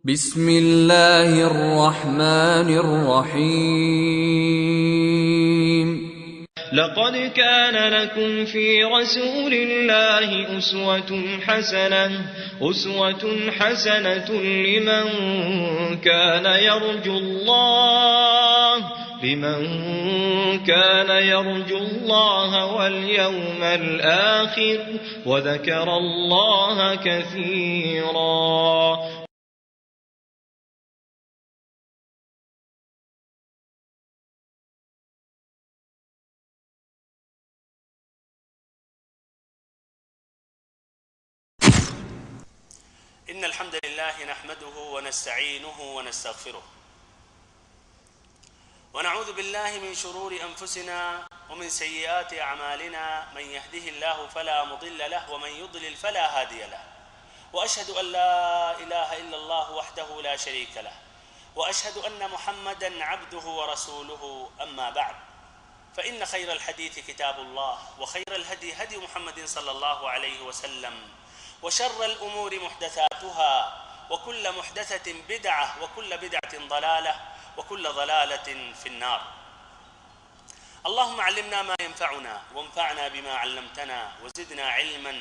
بسم اللہ الرحمن الرحیم لقد كان لكم في رسول الله أسوة حسنة لمن كان يرجو الله واليوم الآخر وذكر الله كثيرا. إن الحمد لله نحمده ونستعينه ونستغفره ونعوذ بالله من شرور أنفسنا ومن سيئات أعمالنا. من يهده الله فلا مضل له ومن يضلل فلا هادي له. وأشهد أن لا إله إلا الله وحده لا شريك له وأشهد أن محمدا عبده ورسوله. أما بعد فإن خير الحديث كتاب الله وخير الهدي هدي محمد صلى الله عليه وسلم وشر الأمور محدثاتها وكل محدثة بدعة وكل بدعة ضلالة وكل ضلالة في النار. اللهم علمنا ما ينفعنا وانفعنا بما علمتنا وزدنا علما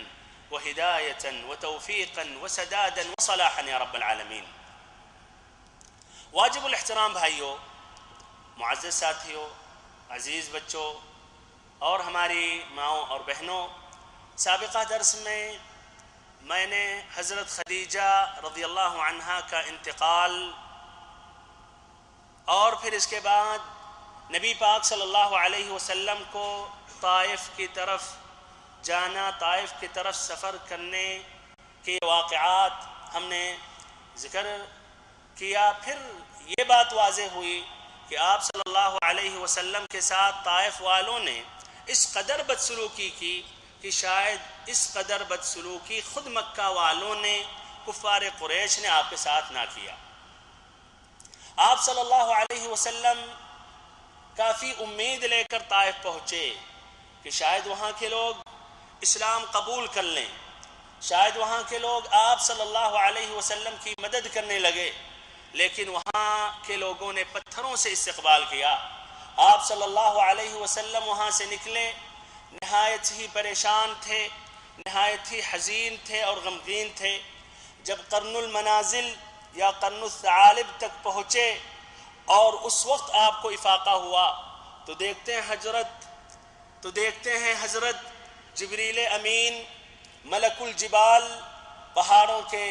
وهداية وتوفيقا وسدادا وصلاحا يا رب العالمين. واجب الاحترام بھائیوں، معزز ساتھیوں، عزیز بچوں اور ہماری ماؤں اور بہنوں، سابقہ درس میں نے حضرت خدیجہ رضی اللہ عنہا کا انتقال اور پھر اس کے بعد نبی پاک صلی اللہ علیہ وسلم کو طائف کی طرف جانا، طائف کی طرف سفر کرنے کے واقعات ہم نے ذکر کیا. پھر یہ بات واضح ہوئی کہ آپ صلی اللہ علیہ وسلم کے ساتھ طائف والوں نے اس قدر بدسلوکی کی کہ شاید اس قدر بدسلوکی خود مکہ والوں نے، کفار قریش نے آپ کے ساتھ نہ کیا. آپ صلی اللہ علیہ وسلم کافی امید لے کر طائف پہنچے کہ شاید وہاں کے لوگ اسلام قبول کر لیں، شاید وہاں کے لوگ آپ صلی اللہ علیہ وسلم کی مدد کرنے لگے، لیکن وہاں کے لوگوں نے پتھروں سے استقبال کیا. آپ صلی اللہ علیہ وسلم وہاں سے نکلے، نہایت ہی پریشان تھے، نہایت ہی حزین تھے اور غمگین تھے. جب قرن المنازل یا قرن الثعالب تک پہنچے اور اس وقت آپ کو افاقہ ہوا تو دیکھتے ہیں حضرت جبریل امین ملک الجبال پہاڑوں کے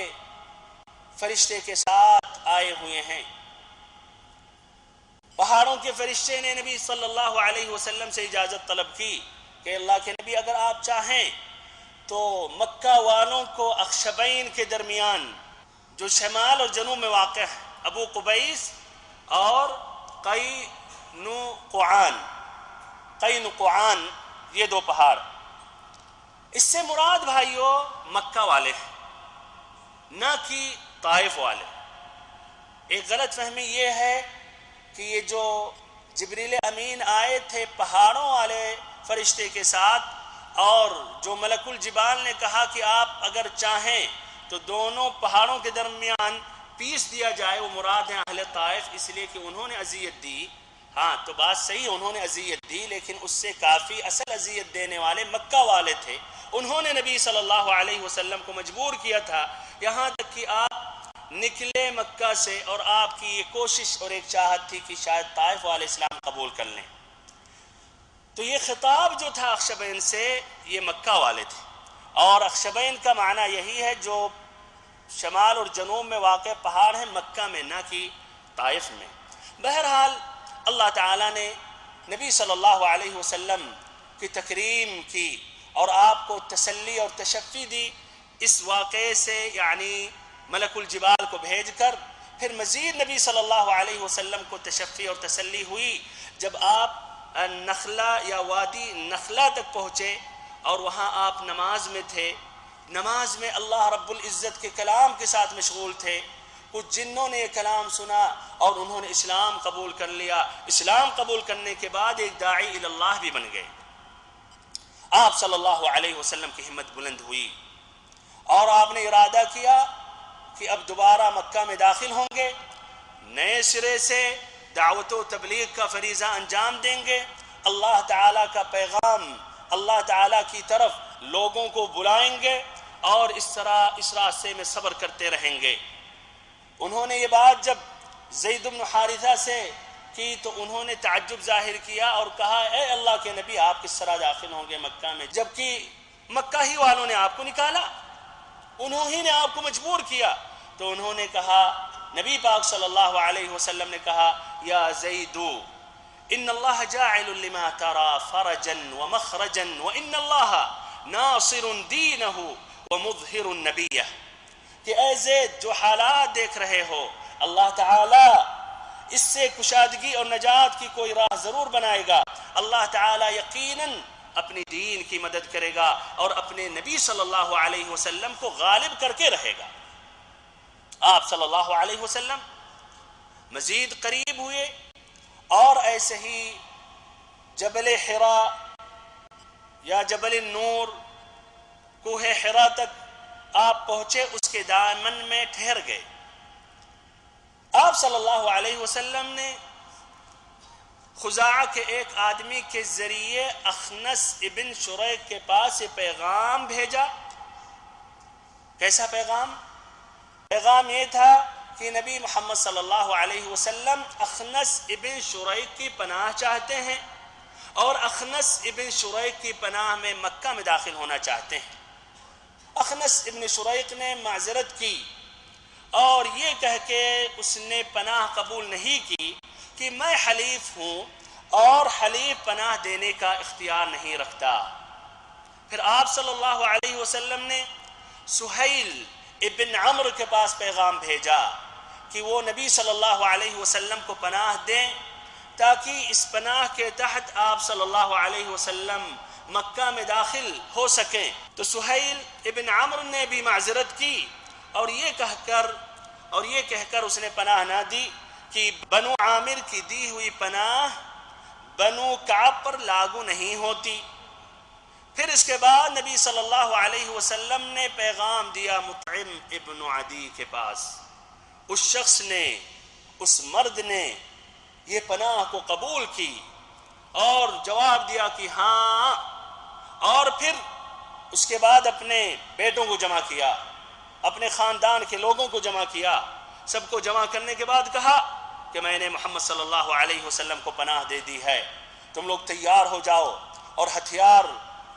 فرشتے کے ساتھ آئے ہوئے ہیں. پہاڑوں کے فرشتے نے نبی صلی اللہ علیہ وسلم سے اجازت طلب کی کہ اللہ کے نبی اگر آپ چاہیں تو مکہ والوں کو اخشبین کے درمیان جو شمال اور جنوب میں واقع ہے، ابو قبیس اور قینقعان، یہ دو پہاڑ، اس سے مراد بھائیوں مکہ والے ہیں، نہ کہ طائف والے. ایک غلط فہمی یہ ہے کہ یہ جو جبریل امین آئے تھے پہاڑوں والے فرشتے کے ساتھ، اور جو ملک الجبال نے کہا کہ آپ اگر چاہیں تو دونوں پہاڑوں کے درمیان پیس دیا جائے، وہ مراد ہیں اہل طائف، اس لیے کہ انہوں نے اذیت دی. ہاں تو بات صحیح، انہوں نے اذیت دی، لیکن اس سے کافی اصل اذیت دینے والے مکہ والے تھے. انہوں نے نبی صلی اللہ علیہ وسلم کو مجبور کیا تھا، یہاں تک کہ آپ نکلے مکہ سے اور آپ کی یہ کوشش اور ایک چاہت تھی کہ شاید طائف والے اسلام قبول کر لیں. تو یہ خطاب جو تھا اخشبین سے، یہ مکہ والے تھے، اور اخشبین کا معنی یہی ہے جو شمال اور جنوب میں واقع پہاڑ ہیں، مکہ میں نہ کہ طائف میں. بہرحال اللہ تعالیٰ نے نبی صلی اللہ علیہ وسلم کی تکریم کی اور آپ کو تسلی اور تشفی دی اس واقعے سے، یعنی ملک الجبال کو بھیج کر. پھر مزید نبی صلی اللہ علیہ وسلم کو تشفی اور تسلی ہوئی جب آپ نخلہ یا وادی نخلہ تک پہنچے اور وہاں آپ نماز میں تھے. نماز میں اللہ رب العزت کے کلام کے ساتھ مشغول تھے. کچھ جنوں نے یہ کلام سنا اور انہوں نے اسلام قبول کر لیا. اسلام قبول کرنے کے بعد ایک داعی الی اللہ بھی بن گئے. آپ صلی اللہ علیہ وسلم کی ہمت بلند ہوئی اور آپ نے ارادہ کیا کہ اب دوبارہ مکہ میں داخل ہوں گے، نئے سرے سے دعوت و تبلیغ کا فریضہ انجام دیں گے، اللہ تعالیٰ کا پیغام اللہ تعالیٰ کی طرف لوگوں کو بلائیں گے، اور اس طرح اس راستے میں صبر کرتے رہیں گے۔ انہوں نے یہ بات جب زید بن حارثہ سے کی تو انہوں نے تعجب ظاہر کیا اور کہا اے اللہ کے نبی آپ کس طرح داخل ہوں گے مکہ میں، جبکہ مکہ ہی والوں نے آپ کو نکالا، انہوں ہی نے آپ کو مجبور کیا۔ تو انہوں نے کہا، نبی پاک صلی اللہ علیہ وسلم نے کہا یا زیدو ان اللہ جاعل لما ترى فرجا ومخرجا وان اللہ ناصر دینہ ومظہر نبیہ، کہ اے زید جو حالات دیکھ رہے ہو اللہ تعالی اس سے کشادگی اور نجات کی کوئی راہ ضرور بنائے گا، اللہ تعالی یقیناً اپنی دین کی مدد کرے گا اور اپنے نبی صلی اللہ علیہ وسلم کو غالب کر کے رہے گا۔ آپ صلی اللہ علیہ وسلم مزید قریب ہوئے اور ایسے ہی جبل حراء یا جبل النور کوہ حراء تک آپ پہنچے، اس کے دامن میں ٹھہر گئے۔ آپ صلی اللہ علیہ وسلم نے خزاعہ کے ایک آدمی کے ذریعے اخنس ابن شریق کے پاس یہ پیغام بھیجا۔ کیسا پیغام؟ پیغام یہ تھا کہ نبی محمد صلی اللہ علیہ وسلم اخنس ابن شریق کی پناہ چاہتے ہیں اور اخنس ابن شریق کی پناہ میں مکہ میں داخل ہونا چاہتے ہیں۔ اخنس ابن شریق نے معذرت کی اور یہ کہہ کے اس نے پناہ قبول نہیں کی کہ میں حلیف ہوں اور حلیف پناہ دینے کا اختیار نہیں رکھتا۔ پھر آپ صلی اللہ علیہ وسلم نے سہیل ابن عمرو کے پاس پیغام بھیجا کہ وہ نبی صلی اللہ علیہ وسلم کو پناہ دیں تاکہ اس پناہ کے تحت آپ صلی اللہ علیہ وسلم مکہ میں داخل ہو سکیں۔ تو سہیل ابن عمرو نے بھی معذرت کی اور یہ کہہ کر اس نے پناہ نہ دی کہ بنو عامر کی دی ہوئی پناہ بنو کعب پر لاگو نہیں ہوتی۔ پھر اس کے بعد نبی صلی اللہ علیہ وسلم نے پیغام دیا مطعم ابن عدی کے پاس۔ اس شخص نے، اس مرد نے یہ پناہ کو قبول کی اور جواب دیا کہ ہاں، اور پھر اس کے بعد اپنے بیٹوں کو جمع کیا، اپنے خاندان کے لوگوں کو جمع کیا۔ سب کو جمع کرنے کے بعد کہا کہ میں نے محمد صلی اللہ علیہ وسلم کو پناہ دے دی ہے، تم لوگ تیار ہو جاؤ اور ہتھیار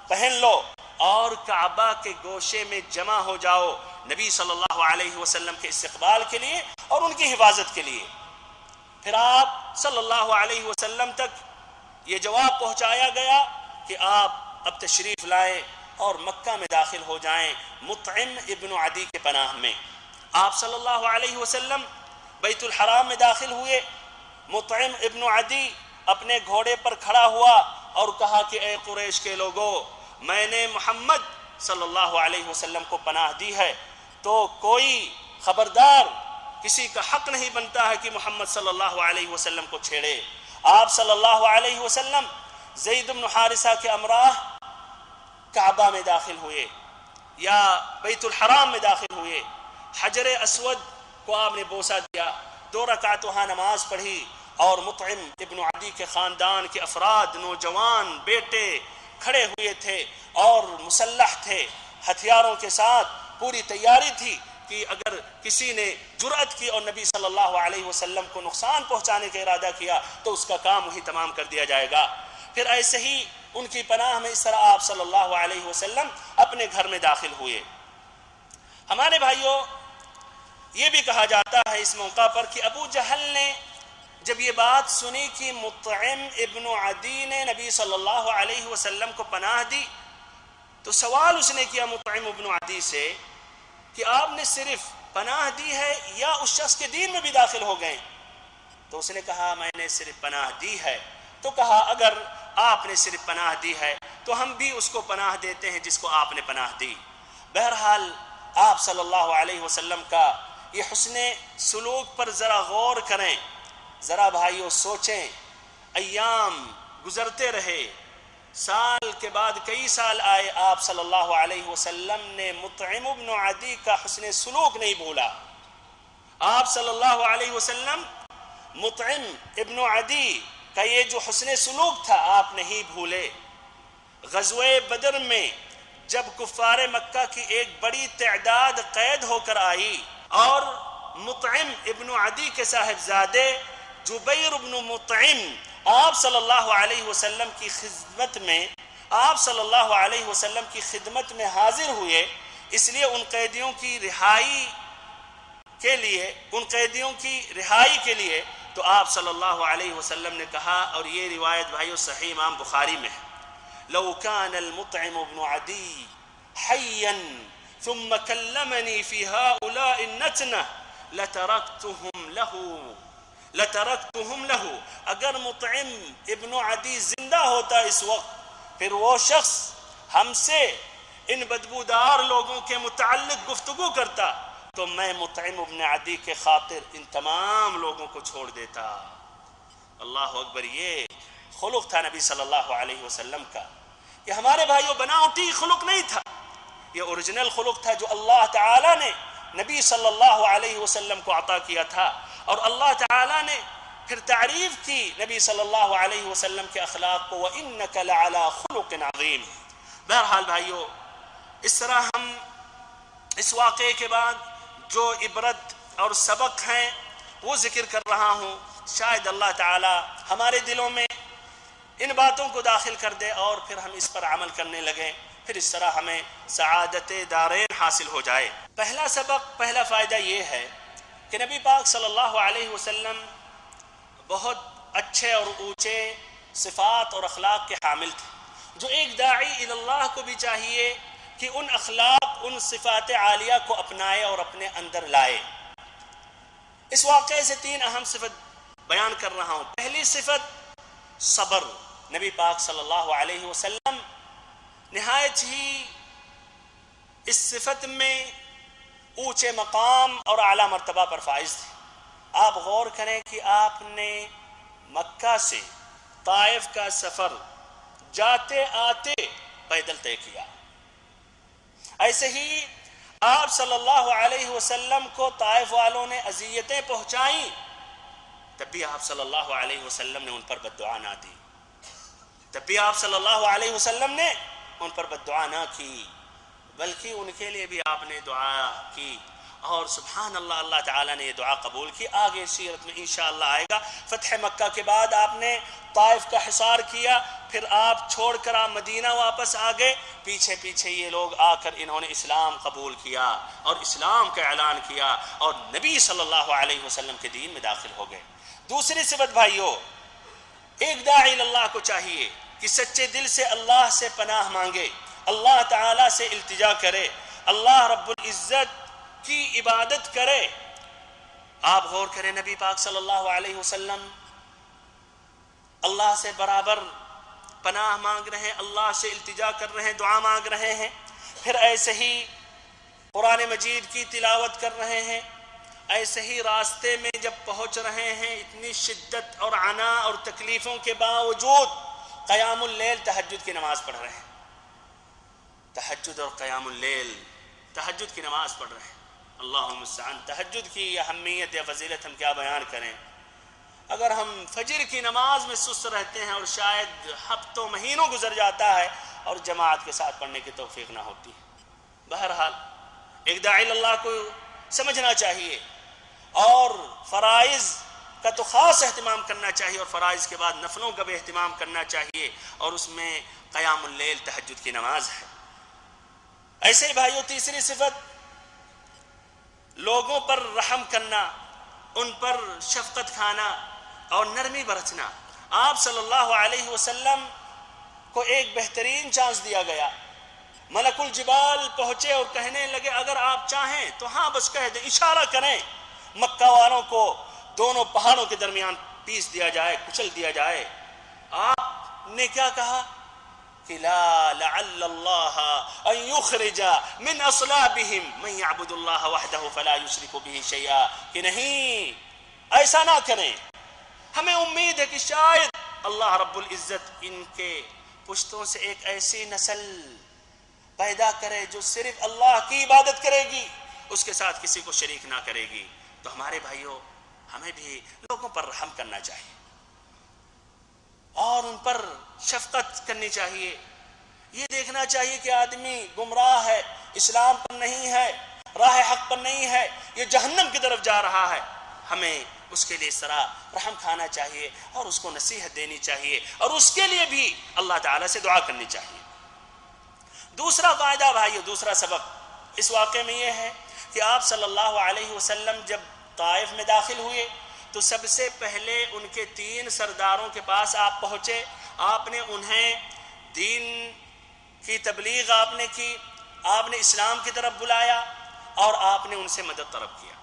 پہن لو اور کعبہ کے گوشے میں جمع ہو جاؤ نبی صلی اللہ علیہ وسلم کے استقبال کے لیے اور ان کی حفاظت کے لیے۔ پھر آپ صلی اللہ علیہ وسلم تک یہ جواب پہنچایا گیا کہ آپ اب تشریف لائیں اور مکہ میں داخل ہو جائیں مطعم ابن عدی کے پناہ میں۔ آپ صلی اللہ علیہ وسلم بیت الحرام میں داخل ہوئے۔ مطعم ابن عدی اپنے گھوڑے پر کھڑا ہوا اور کہا کہ اے قریش کے لوگوں، میں نے محمد صلی اللہ علیہ وسلم کو پناہ دی ہے، تو کوئی خبردار کسی کا حق نہیں بنتا ہے کہ محمد صلی اللہ علیہ وسلم کو چھیڑے۔ آپ صلی اللہ علیہ وسلم زید بن حارثہ کے امراہ کعبہ میں داخل ہوئے یا بیت الحرام میں داخل ہوئے۔ حجر اسود کو آپ نے بوسہ دیا، 2 رکعت وہاں نماز پڑھی، اور مطعم ابن عدی کے خاندان کے افراد، نوجوان بیٹے کھڑے ہوئے تھے اور مسلح تھے، ہتھیاروں کے ساتھ پوری تیاری تھی کہ اگر کسی نے جرأت کی اور نبی صلی اللہ علیہ وسلم کو نقصان پہنچانے کا ارادہ کیا تو اس کا کام وہی تمام کر دیا جائے گا۔ پھر ایسے ہی ان کی پناہ میں اس طرح آپ صلی اللہ علیہ وسلم اپنے گھر میں داخل ہوئے۔ ہمارے بھائیوں، یہ بھی کہا جاتا ہے اس موقع پر کہ ابو جہل نے جب یہ بات سنی کہ مطعم ابن عدی نے نبی صلی اللہ علیہ وسلم کو پناہ دی تو سوال اس نے کیا مطعم ابن عدی سے کہ آپ نے صرف پناہ دی ہے یا اس شخص کے دین میں بھی داخل ہو گئے؟ تو اس نے کہا میں نے صرف پناہ دی ہے۔ تو کہا اگر آپ نے صرف پناہ دی ہے تو ہم بھی اس کو پناہ دیتے ہیں جس کو آپ نے پناہ دی۔ بہرحال آپ صلی اللہ علیہ وسلم کا یہ حسن سلوک پر ذرا غور کریں، ذرا بھائیوں سوچیں۔ ایام گزرتے رہے، سال کے بعد کئی سال آئے، آپ صلی اللہ علیہ وسلم نے مطعم ابن عدی کا حسن سلوک نہیں بھولا۔ آپ صلی اللہ علیہ وسلم مطعم ابن عدی کا یہ جو حسن سلوک تھا آپ نہیں بھولے۔ غزوہ بدر میں جب کفار مکہ کی ایک بڑی تعداد قید ہو کر آئی اور مطعم ابن عدی کے صاحبزادے جبیر ابن مطعم آپ صلی اللہ علیہ وسلم کی خدمت میں حاضر ہوئے، اس لیے ان قیدیوں کی رہائی کے لیے تو آپ صلی اللہ علیہ وسلم نے کہا، اور یہ روایت بھائیو صحیح امام بخاری میں ہے، لو كان المطعم ابن عدی حيا ثم كلمني في هؤلاء النتنة لتركتهم له۔ اگر مطعم ابن عدی زندہ ہوتا اس وقت، پھر وہ شخص ہم سے ان بدبودار لوگوں کے متعلق گفتگو کرتا تو میں مطعم ابن عدی کے خاطر ان تمام لوگوں کو چھوڑ دیتا۔ اللہ اکبر، یہ خلق تھا نبی صلی اللہ علیہ وسلم کا۔ یہ ہمارے بھائیوں بناوٹی خلق نہیں تھا، یہ اوریجنل خلق تھا جو اللہ تعالیٰ نے نبی صلی اللہ علیہ وسلم کو عطا کیا تھا، اور اللہ تعالیٰ نے پھر تعریف کی نبی صلی اللہ علیہ وسلم کے اخلاق کو، وَإِنَّكَ لَعَلَىٰ خُلُقٍ عَظِيمٍ۔ بہرحال بھائیوں، اس طرح ہم اس واقعے کے بعد جو عبرت اور سبق ہیں وہ ذکر کر رہا ہوں، شاید اللہ تعالیٰ ہمارے دلوں میں ان باتوں کو داخل کر دے اور پھر ہم اس پر عمل کرنے لگیں، پھر اس طرح ہمیں سعادت دارین حاصل ہو جائے۔ پہلا سبق، پہلا فائدہ یہ ہے کہ نبی پاک صلی اللہ علیہ وسلم بہت اچھے اور اونچے صفات اور اخلاق کے حامل تھے، جو ایک داعی اللہ کو بھی چاہیے کہ ان اخلاق، ان صفات عالیہ کو اپنائے اور اپنے اندر لائے۔ اس واقعے سے 3 اہم صفت بیان کر رہا ہوں۔ پہلی صفت صبر۔ نبی پاک صلی اللہ علیہ وسلم نہایت ہی اس صفت میں اونچے مقام اور اعلیٰ مرتبہ پر فائز تھے۔ آپ غور کریں کہ آپ نے مکہ سے طائف کا سفر جاتے آتے پیدل طے کیا۔ ایسے ہی آپ صلی اللہ علیہ وسلم کو طائف والوں نے اذیتیں پہنچائیں، تب بھی آپ صلی اللہ علیہ وسلم نے ان پر بددعا نہ دی، تب بھی آپ صلی اللہ علیہ وسلم نے ان پر بددعا نہ کی، بلکہ ان کے لیے بھی آپ نے دعا کی، اور سبحان اللہ، اللہ تعالیٰ نے یہ دعا قبول کی۔ آگے سیرت میں انشاءاللہ آئے گا۔ فتح مکہ کے بعد آپ نے طائف کا حصار کیا، پھر آپ چھوڑ کر آپ مدینہ واپس آگئے، پیچھے پیچھے یہ لوگ آ کر انہوں نے اسلام قبول کیا اور اسلام کا اعلان کیا اور نبی صلی اللہ علیہ وسلم کے دین میں داخل ہو گئے۔ دوسری صفت بھائیو، ایک داعی اللہ کو چاہیے کہ سچے دل سے اللہ سے پناہ مانگے، اللہ تعالیٰ سے التجا کرے، اللہ رب العزت کی عبادت کرے۔ آپ غور کریں، نبی پاک صلی اللہ علیہ وسلم اللہ سے برابر پناہ مانگ رہے ہیں، اللہ سے التجا کر رہے ہیں، دعا مانگ رہے ہیں، پھر ایسے ہی قرآن مجید کی تلاوت کر رہے ہیں، ایسے ہی راستے میں جب پہنچ رہے ہیں اتنی شدت اور عنا اور تکلیفوں کے باوجود قیام اللیل، تہجد کی نماز پڑھ رہے ہیں۔ تہجد اور قیام اللیل، تہجد کی نماز پڑھ رہے ہیں۔ اللہم المستعان۔ تہجد کی اہمیت یا فضیلت ہم کیا بیان کریں؟ اگر ہم فجر کی نماز میں سست رہتے ہیں اور شاید ہفتوں مہینوں گزر جاتا ہے اور جماعت کے ساتھ پڑھنے کی توفیق نہ ہوتی ہے۔ بہرحال ایک داعی اللہ کو سمجھنا چاہیے اور فرائض کا تو خاص اہتمام کرنا چاہیے، اور فرائض کے بعد نفلوں کا بھی اہتمام کرنا چاہیے، اور اس میں قیام اللیل، تہجد کی نماز ہے۔ ایسے ہی بھائیو، تیسری صفت لوگوں پر رحم کرنا، ان پر شفقت کھانا اور نرمی برتنا۔ آپ صلی اللہ علیہ وسلم کو ایک بہترین چانس دیا گیا۔ ملک الجبال پہنچے اور کہنے لگے اگر آپ چاہیں تو ہاں بس کہہ دیں، اشارہ کریں، مکہ والوں کو دونوں پہاڑوں کے درمیان پیس دیا جائے، کچل دیا جائے۔ آپ نے کیا کہا کہ لا لعل اللہ ان یخرج من اصلابہم من یعبد اللہ وحدہ فلا یشرک بہ شیئا، کہ نہیں، ایسا نہ کریں، ہمیں امید ہے کہ شاید اللہ رب العزت ان کے پشتوں سے ایک ایسی نسل پیدا کرے جو صرف اللہ کی عبادت کرے گی، اس کے ساتھ کسی کو شریک نہ کرے گی۔ تو ہمارے بھائیوں، ہمیں بھی لوگوں پر رحم کرنا چاہیے اور ان پر شفقت کرنی چاہیے۔ یہ دیکھنا چاہیے کہ آدمی گمراہ ہے، اسلام پر نہیں ہے، راہ حق پر نہیں ہے، یہ جہنم کی طرف جا رہا ہے، ہمیں اس کے لیے اس طرح رحم کھانا چاہیے اور اس کو نصیحت دینی چاہیے اور اس کے لیے بھی اللہ تعالیٰ سے دعا کرنی چاہیے۔ دوسرا فائدہ بھائیو، دوسرا سبق اس واقعے میں یہ ہے کہ آپ صلی اللہ علیہ وسلم جب طائف میں داخل ہوئے تو سب سے پہلے ان کے 3 سرداروں کے پاس آپ پہنچے، آپ نے انہیں دین کی تبلیغ آپ نے کی، آپ نے اسلام کی طرف بلایا اور آپ نے ان سے مدد طلب کیا۔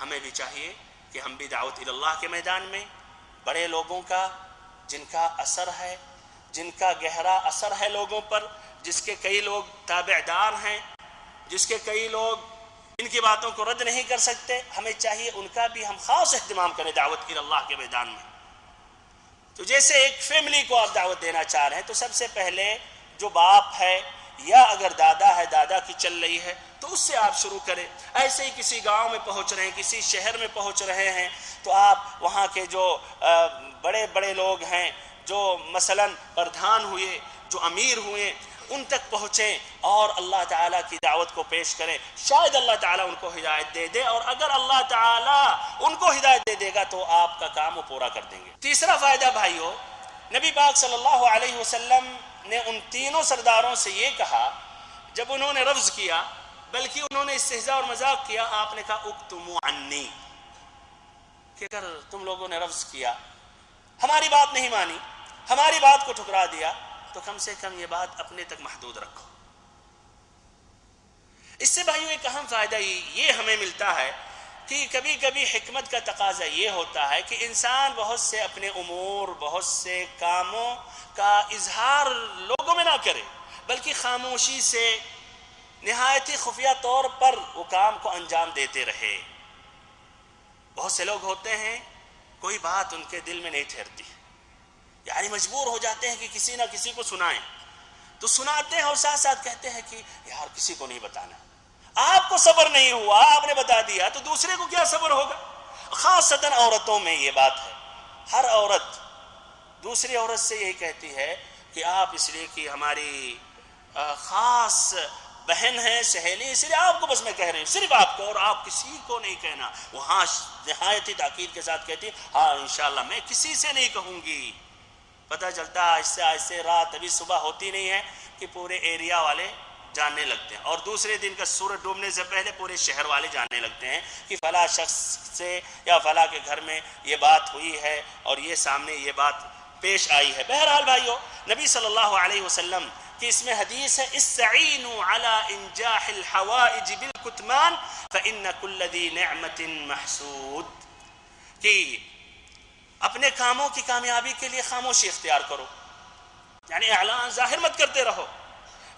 ہمیں بھی چاہیے کہ ہم بھی دعوت اللہ کے میدان میں بڑے لوگوں کا، جن کا اثر ہے، جن کا گہرا اثر ہے لوگوں پر، جس کے کئی لوگ تابعدار ہیں، جس کے کئی لوگ ان کی باتوں کو رد نہیں کر سکتے، ہمیں چاہیے ان کا بھی ہم خاص اہتمام کریں دعوت اللہ کے میدان میں۔ تو جیسے ایک فیملی کو آپ دعوت دینا چاہ رہے ہیں تو سب سے پہلے جو باپ ہے یا اگر دادا ہے، دادا کی چل رہی ہے تو اس سے آپ شروع کریں۔ ایسے ہی کسی گاؤں میں پہنچ رہے ہیں، کسی شہر میں پہنچ رہے ہیں تو آپ وہاں کے جو بڑے بڑے لوگ ہیں، جو مثلا پردھان ہوئے، جو امیر ہوئے، ان تک پہنچیں اور اللہ تعالیٰ کی دعوت کو پیش کریں۔ شاید اللہ تعالیٰ ان کو ہدایت دے دے، اور اگر اللہ تعالیٰ ان کو ہدایت دے دے گا تو آپ کا کام وہ پورا کر دیں گے۔ تیسرا فائدہ بھائیو، نبی پاک صلی اللہ علیہ وسلم نے ان 3 سرداروں سے یہ کہا جب انہوں نے رفض کیا، بلکہ انہوں نے استہزاء اور مذاق کیا، آپ نے کہا اکتموا عنی، کہ اگر تم لوگوں نے رفض کیا، ہماری بات نہیں مانی، ہماری بات کو ٹھکرا دیا، تو کم سے کم یہ بات اپنے تک محدود رکھو۔ اس سے بھائیو ایک اہم فائدہ یہ ہمیں ملتا ہے کہ کبھی کبھی حکمت کا تقاضا یہ ہوتا ہے کہ انسان بہت سے اپنے امور، بہت سے کاموں کا اظہار لوگوں میں نہ کرے، بلکہ خاموشی سے نہایت ہی خفیہ طور پر وہ کام کو انجام دیتے رہے۔ بہت سے لوگ ہوتے ہیں کوئی بات ان کے دل میں نہیں ٹھہرتی، یعنی مجبور ہو جاتے ہیں کہ کسی نہ کسی کو سنائیں، تو سناتے ہیں اور ساتھ ساتھ کہتے ہیں کہ یار کسی کو نہیں بتانا۔ آپ کو صبر نہیں ہوا، آپ نے بتا دیا تو دوسرے کو کیا صبر ہوگا؟ خاصتاً عورتوں میں یہ بات ہے، ہر عورت دوسری عورت سے یہی کہتی ہے کہ آپ اس لیے کہ ہماری خاص بہن ہے، سہیلی، اس لیے آپ کو بس میں کہہ رہی ہوں، صرف آپ کو، اور آپ کسی کو نہیں کہنا۔ وہ ہاں نہایت ہی تاکید کے ساتھ کہتی ہے ہاں انشاءاللہ میں کسی سے نہیں کہوں گی۔ پتہ چلتا ہے آہستہ آہستہ رات ابھی صبح ہوتی نہیں ہے کہ پورے ایریا والے جاننے لگتے ہیں، اور دوسرے دن کا سورج ڈوبنے سے پہلے پورے شہر والے جاننے لگتے ہیں کہ فلاں شخص سے یا فلاں کے گھر میں یہ بات ہوئی ہے اور یہ سامنے یہ بات پیش آئی ہے۔ بہرحال بھائیو، نبی صلی اللہ علیہ وسلم کی اس میں حدیث ہے استعینوا علی انجاح الحوائج بالکتمان فإن کل ذی نعمت محسود، کہ اپنے کاموں کی کامیابی کے لیے خاموشی اختیار کرو، یعنی اعلان ظاہر مت کرتے رہو،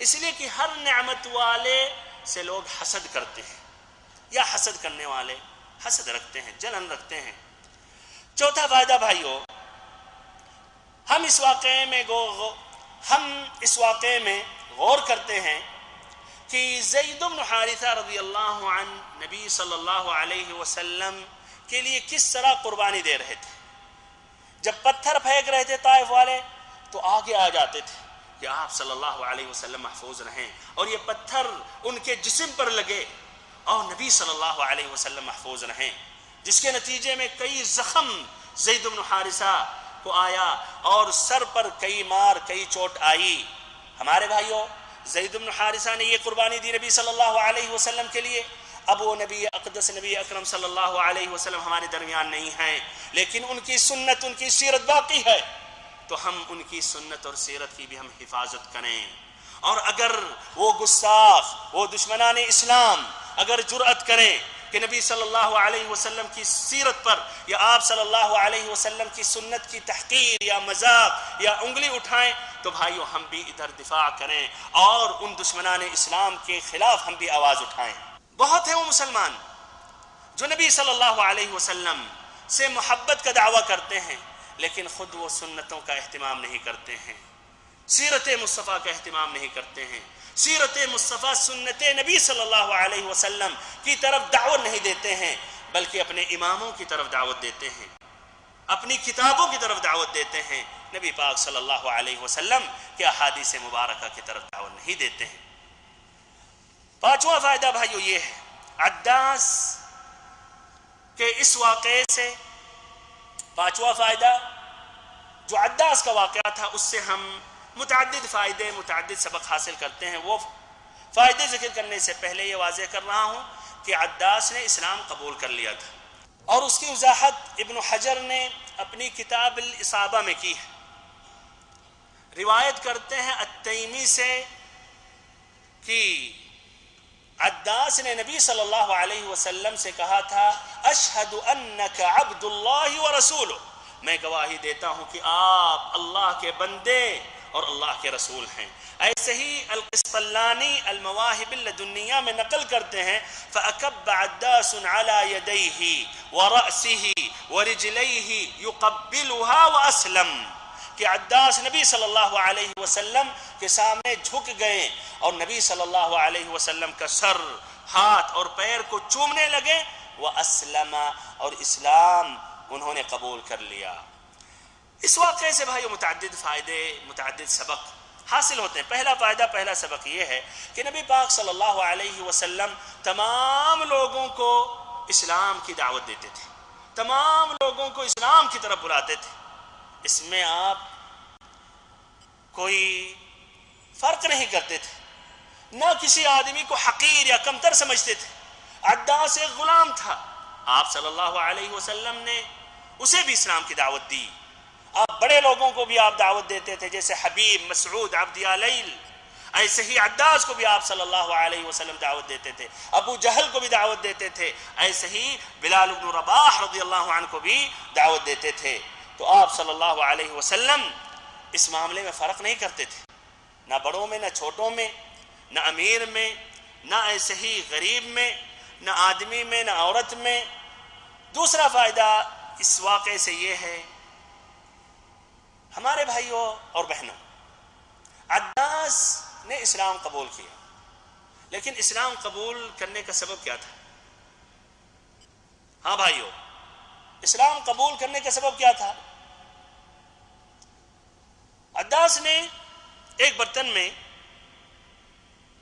اس لیے کہ ہر نعمت والے سے لوگ حسد کرتے ہیں، یا حسد کرنے والے حسد رکھتے ہیں، جلن رکھتے ہیں۔ چوتھا فائدہ بھائیو، ہم اس واقعے میں غور کرتے ہیں کہ زید بن حارثہ رضی اللہ عنہ نبی صلی اللہ علیہ وسلم کے لیے کس طرح قربانی دے رہے تھے۔ جب پتھر پھینک رہے تھے طائف والے تو آگے آ جاتے تھے کہ آپ صلی اللہ علیہ وسلم محفوظ رہیں، اور یہ پتھر ان کے جسم پر لگے اور نبی صلی اللہ علیہ وسلم محفوظ رہیں، جس کے نتیجے میں کئی زخم زید بن حارثہ کو آیا اور سر پر کئی مار، کئی چوٹ آئی۔ ہمارے بھائیوں، زید بن حارثہ نے یہ قربانی دی نبی صلی اللہ علیہ وسلم کے لیے۔ اب وہ نبی اقدس نبی اکرم صلی اللہ علیہ وسلم ہمارے درمیان نہیں ہیں، لیکن ان کی سنت، ان کی سیرت باقی ہے، تو ہم ان کی سنت اور سیرت کی بھی ہم حفاظت کریں۔ اور اگر وہ گستاخ، وہ دشمنان اسلام اگر جرأت کریں کہ نبی صلی اللہ علیہ وسلم کی سیرت پر یا آپ صلی اللہ علیہ وسلم کی سنت کی تحقیر یا مذاق یا انگلی اٹھائیں، تو بھائیو ہم بھی ادھر دفاع کریں اور ان دشمنان اسلام کے خلاف ہم بھی آواز اٹھائیں۔ بہت ہیں وہ مسلمان جو نبی صلی اللہ علیہ وسلم سے محبت کا دعویٰ کرتے ہیں، لیکن خود وہ سنتوں کا اہتمام نہیں کرتے ہیں، سیرت مصطفیٰ کا اہتمام نہیں کرتے ہیں، سیرت مصطفیٰ سنت نبی صلی اللہ علیہ وسلم کی طرف دعوت نہیں دیتے ہیں، بلکہ اپنے اماموں کی طرف دعوت دیتے ہیں، اپنی کتابوں کی طرف دعوت دیتے ہیں، نبی پاک صلی اللہ علیہ وسلم کے احادیث مبارکہ کی طرف دعوت نہیں دیتے ہیں۔ پانچواں فائدہ بھائیو یہ ہے، عداس کے اس واقعے سے، پانچواں فائدہ جو عداس کا واقعہ تھا اس سے ہم متعدد فائدے، متعدد سبق حاصل کرتے ہیں۔ وہ فائدے ذکر کرنے سے پہلے یہ واضح کر رہا ہوں کہ عداس نے اسلام قبول کر لیا تھا، اور اس کی وضاحت ابن حجر نے اپنی کتاب الاصابہ میں کی ہے۔ روایت کرتے ہیں التیمی سے کہ عداس نے نبی صلی اللہ علیہ وسلم سے کہا تھا اشہد انک عبد اللہ ورسولہ، میں گواہی دیتا ہوں کہ آپ اللہ کے بندے اور اللہ کے رسول ہیں۔ ایسے ہی القسطلانی المواہب اللدنیہ میں نقل کرتے ہیں فَأَكَبَّ عَدَّاسٌ عَلَى يَدَيْهِ وَرَأْسِهِ وَرِجْلَيْهِ يُقَبِّلُهَا وَأَسْلَمَ، کہ عداس نبی صلی اللہ علیہ وسلم کے سامنے جھک گئے اور نبی صلی اللہ علیہ وسلم کا سر، ہاتھ اور پیر کو چومنے لگے، وَأَسْلَمَ، اور اسلام انہوں نے قبول کر لیا۔ اس واقعے سے بھائیو متعدد فائدے، متعدد سبق حاصل ہوتے ہیں۔ پہلا فائدہ، پہلا سبق یہ ہے کہ نبی پاک صلی اللہ علیہ وسلم تمام لوگوں کو اسلام کی دعوت دیتے تھے، تمام لوگوں کو اسلام کی طرف بلاتے تھے۔ اس میں آپ کوئی فرق نہیں کرتے تھے، نہ کسی آدمی کو حقیر یا کمتر سمجھتے تھے۔ عداس ایک غلام تھا، آپ صلی اللہ علیہ وسلم نے اسے بھی اسلام کی دعوت دی۔ آپ بڑے لوگوں کو بھی آپ دعوت دیتے تھے، جیسے حبیب، مسعود، عبد یالیل، ایسے ہی عداس کو بھی آپ صلی اللہ علیہ وسلم دعوت دیتے تھے، ابو جہل کو بھی دعوت دیتے تھے، ایسے ہی بلال بن رباح رضی اللہ عنہ کو بھی دعوت دیتے تھے۔ تو آپ صلی اللہ علیہ وسلم اس معاملے میں فرق نہیں کرتے تھے، نہ بڑوں میں، نہ چھوٹوں میں، نہ امیر میں، نہ ایسے ہی غریب میں، نہ آدمی میں، نہ عورت میں۔ دوسرا فائدہ اس واقعے سے یہ ہے، ہمارے بھائیوں اور بہنوں، عداس نے اسلام قبول کیا، لیکن اسلام قبول کرنے کا سبب کیا تھا؟ ہاں بھائیوں، اسلام قبول کرنے کا سبب کیا تھا؟ عداس نے ایک برتن میں